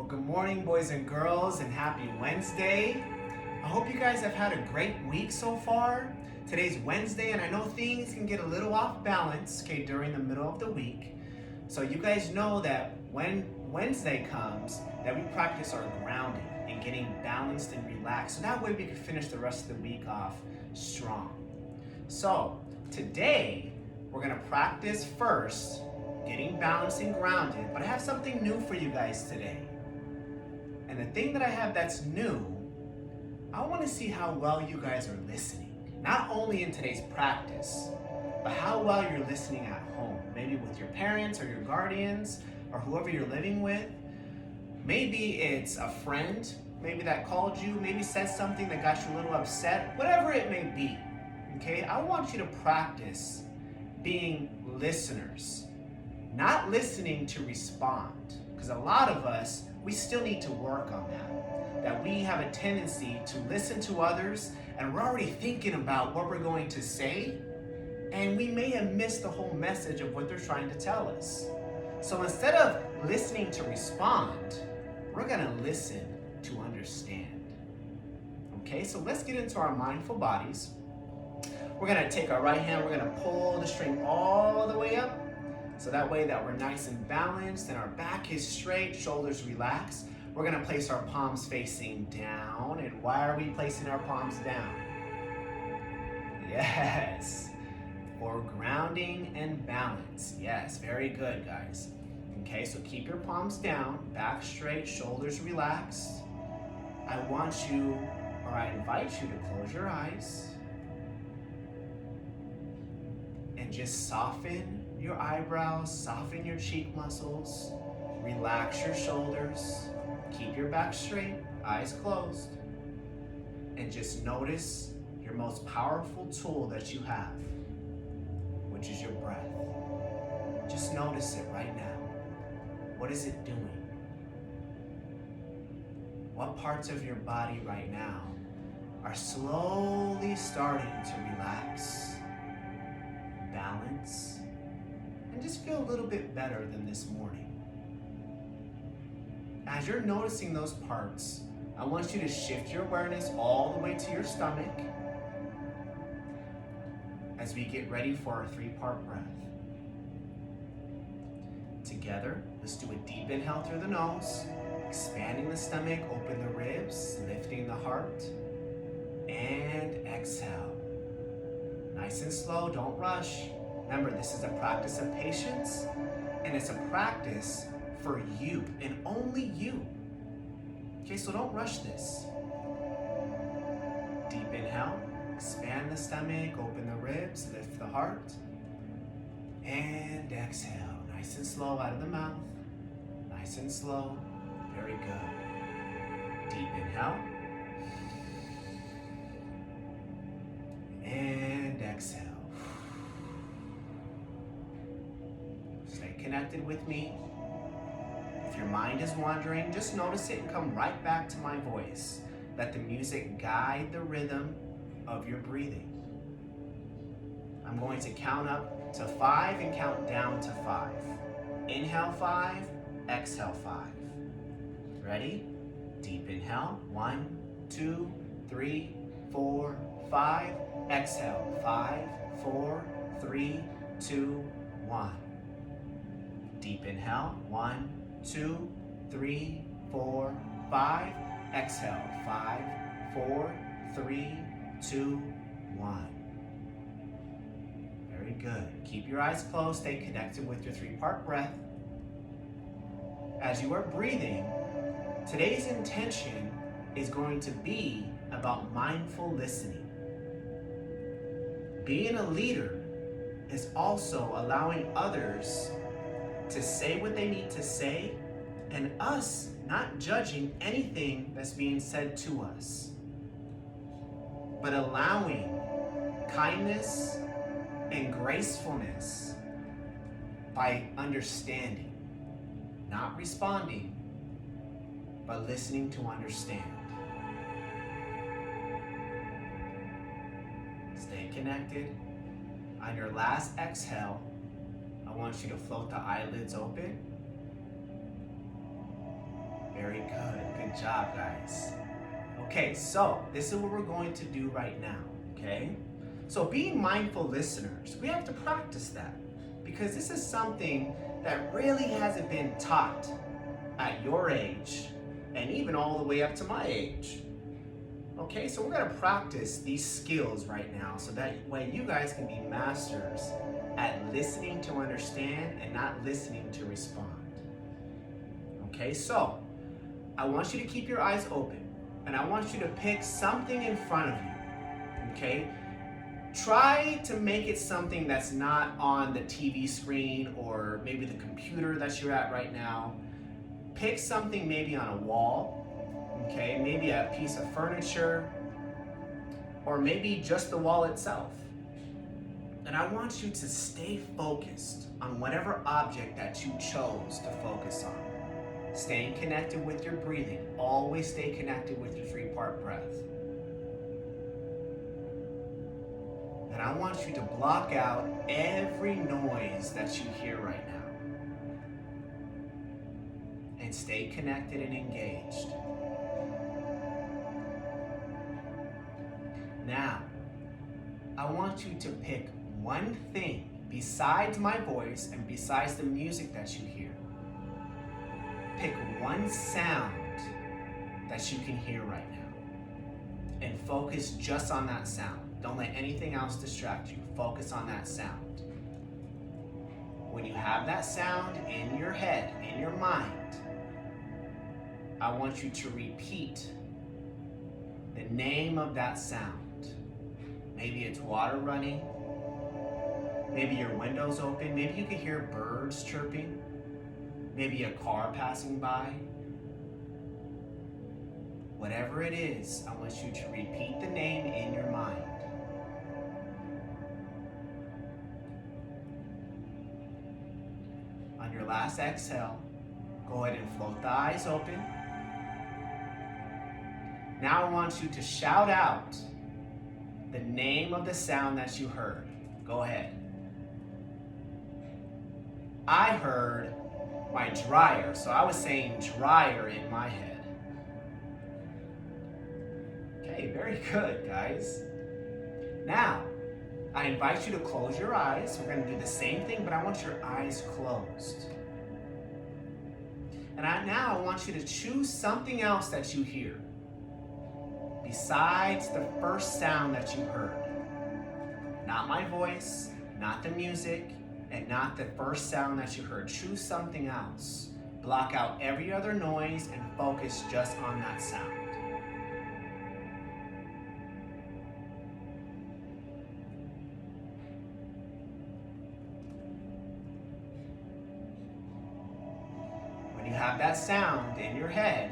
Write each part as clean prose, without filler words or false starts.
Good morning, boys and girls, and happy Wednesday. I hope you guys have had a great week so far. Today's Wednesday, and I know things can get a little off balance, during the middle of the week. So you guys know that when Wednesday comes, that we practice our grounding and getting balanced and relaxed. So that way we can finish the rest of the week off strong. So today, we're gonna practice first getting balanced and grounded, but I have something new for you guys today. And the thing that I have that's new, I want to see how well you guys are listening. Not only in today's practice, but how well you're listening at home. Maybe with your parents or your guardians or whoever you're living with. Maybe it's a friend, maybe that called you, maybe said something that got you a little upset, whatever it may be. Okay, I want you to practice being listeners, not listening to respond. Because a lot of us, we still need to work on that. That we have a tendency to listen to others and we're already thinking about what we're going to say, and we may have missed the whole message of what they're trying to tell us. So instead of listening to respond, we're gonna listen to understand. Okay, so let's get into our mindful bodies. We're gonna take our right hand, we're gonna pull the string all the way up, so that way that we're nice and balanced and our back is straight, shoulders relaxed. We're gonna place our palms facing down. And why are we placing our palms down? Yes, for grounding and balance. Yes, very good, guys. Okay, so keep your palms down, back straight, shoulders relaxed. I want you, or I invite you to close your eyes and just soften your eyebrows, soften your cheek muscles, relax your shoulders, keep your back straight, eyes closed, and just notice your most powerful tool that you have, which is your breath. Just notice it right now. What is it doing? What parts of your body right now are slowly starting to relax, balance, and just feel a little bit better than this morning? As you're noticing those parts, I want you to shift your awareness all the way to your stomach as we get ready for our 3-part breath. Together, let's do a deep inhale through the nose, expanding the stomach, open the ribs, lifting the heart, and exhale. Nice and slow, don't rush. Remember, this is a practice of patience, and it's a practice for you, and only you. Okay, so don't rush this. Deep inhale, expand the stomach, open the ribs, lift the heart, and exhale. Nice and slow out of the mouth, nice and slow, very good. Deep inhale, and exhale. Stay connected with me. If your mind is wandering, just notice it and come right back to my voice. Let the music guide the rhythm of your breathing. I'm going to count up to 5 and count down to 5. Inhale 5, exhale 5. Ready? Deep inhale, 1, 2, 3, 4, 5. Exhale, 5, 4, 3, 2, 1. Deep inhale, 1, 2, 3, 4, 5. Exhale, 5, 4, 3, 2, 1. Very good. Keep your eyes closed, stay connected with your 3-part breath. As you are breathing, today's intention is going to be about mindful listening. Being a leader is also allowing others to say what they need to say, and us not judging anything that's being said to us, but allowing kindness and gracefulness by understanding, not responding, but listening to understand. Stay connected. On your last exhale, I want you to float the eyelids open Very good. Good job, guys. Okay, so this is what we're going to do right now, okay? So being mindful listeners, we have to practice that because this is something that really hasn't been taught at your age and even all the way up to my age. Okay, so we're gonna practice these skills right now so that way you guys can be masters at listening to understand and not listening to respond. Okay, so I want you to keep your eyes open and I want you to pick something in front of you, okay? Try to make it something that's not on the TV screen or maybe the computer that you're at right now. Pick something maybe on a wall, okay? Maybe a piece of furniture or maybe just the wall itself. And I want you to stay focused on whatever object that you chose to focus on. Staying connected with your breathing. Always stay connected with your 3-part breath. And I want you to block out every noise that you hear right now. And stay connected and engaged. Now, I want you to pick one thing besides my voice and besides the music that you hear. Pick one sound that you can hear right now and focus just on that sound. Don't let anything else distract you. Focus on that sound. When you have that sound in your head, in your mind, I want you to repeat the name of that sound. Maybe it's water running. Maybe your window's open. Maybe you can hear birds chirping. Maybe a car passing by. Whatever it is, I want you to repeat the name in your mind. On your last exhale, go ahead and float the eyes open. Now I want you to shout out the name of the sound that you heard. Go ahead. I heard my dryer, so I was saying dryer in my head. Okay, very good, guys. Now, I invite you to close your eyes. We're gonna do the same thing, but I want your eyes closed. And now I want you to choose something else that you hear besides the first sound that you heard. Not my voice, not the music, and not the first sound that you heard. Choose something else. Block out every other noise and focus just on that sound. When you have that sound in your head,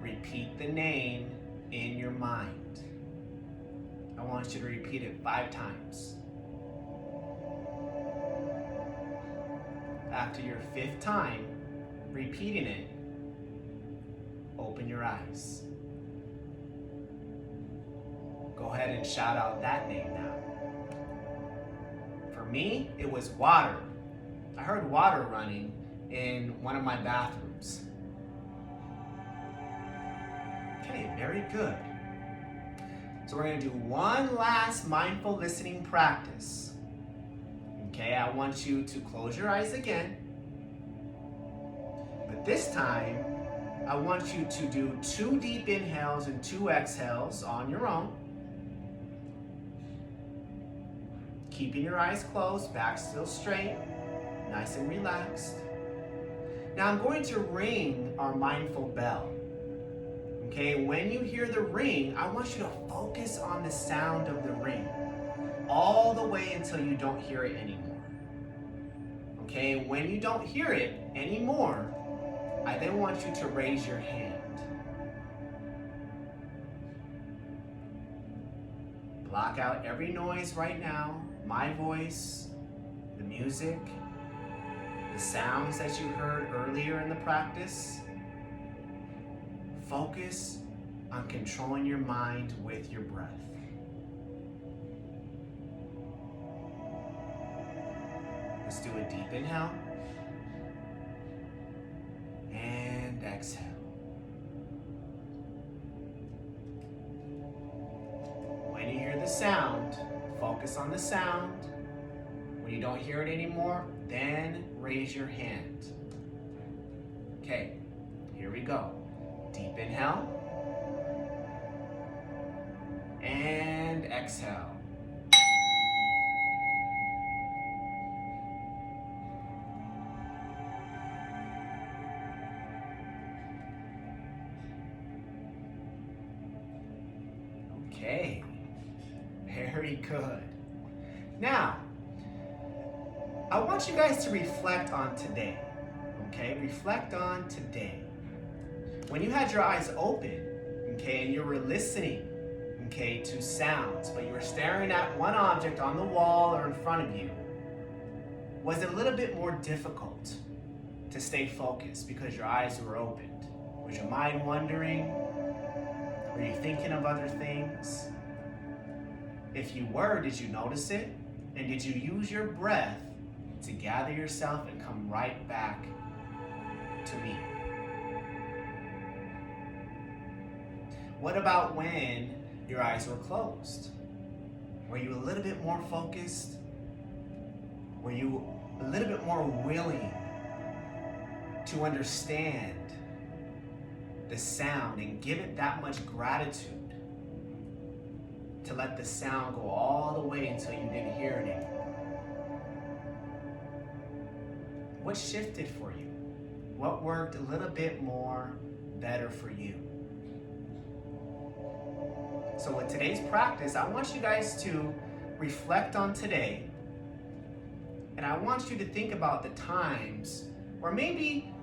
repeat the name in your mind. I want you to repeat it 5 times. After your 5th time repeating it, open your eyes. Go ahead and shout out that name now. For me, it was water. I heard water running in one of my bathrooms. Okay, very good. So we're going to do one last mindful listening practice. Okay, I want you to close your eyes again. But this time, I want you to do 2 deep inhales and 2 exhales on your own. Keeping your eyes closed, back still straight, nice and relaxed. Now I'm going to ring our mindful bell. Okay, when you hear the ring, I want you to focus on the sound of the ring all the way until you don't hear it anymore. Okay, when you don't hear it anymore, I then want you to raise your hand. Block out every noise right now, my voice, the music, the sounds that you heard earlier in the practice. Focus on controlling your mind with your breath. Let's do a deep inhale and the sound. When you don't hear it anymore, then raise your hand. Okay, here we go. Deep inhale. And exhale. Okay, very good. Now, I want you guys to reflect on today, okay? Reflect on today. When you had your eyes open, okay, and you were listening, okay, to sounds, but you were staring at one object on the wall or in front of you, was it a little bit more difficult to stay focused because your eyes were opened? Was your mind wandering? Were you thinking of other things? If you were, did you notice it? And did you use your breath to gather yourself and come right back to me? What about when your eyes were closed? Were you a little bit more focused? Were you a little bit more willing to understand the sound and give it that much gratitude to let the sound go all the way until you didn't hear it anymore? What shifted for you? What worked a little bit more better for you? So with today's practice, I want you guys to reflect on today, and I want you to think about the times where maybe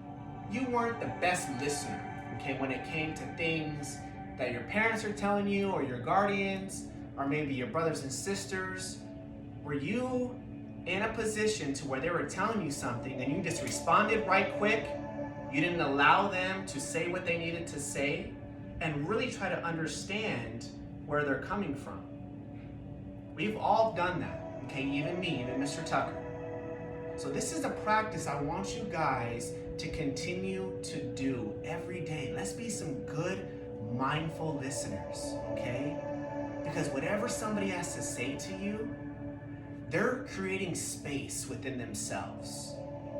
you weren't the best listener, okay, when it came to things that your parents are telling you or your guardians or maybe your brothers and sisters. Were you in a position to where they were telling you something and you just responded right quick? You didn't allow them to say what they needed to say and really try to understand where they're coming from. We've all done that, okay, even me, even Mr. Tucker. So this is a practice I want you guys to continue to do every day. Let's be some good, mindful listeners, okay? Because whatever somebody has to say to you, they're creating space within themselves.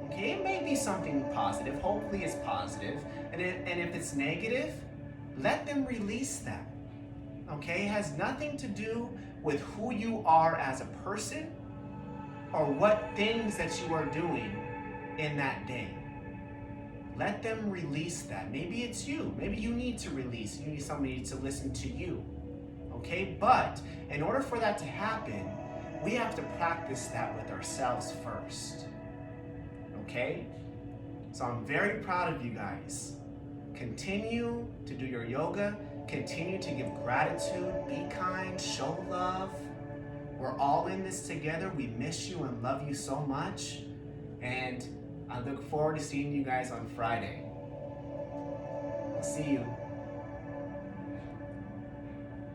Okay, it may be something positive, hopefully it's positive, and if it's negative, let them release that. Okay, it has nothing to do with who you are as a person or what things that you are doing in that day. Let them release that. Maybe it's you. Maybe you need to release. You need somebody to listen to you. Okay, but in order for that to happen, we have to practice that with ourselves first. Okay? So I'm very proud of you guys. Continue to do your yoga. Continue to give gratitude. Be kind. Show love. We're all in this together. We miss you and love you so much. And I look forward to seeing you guys on Friday. I'll see you.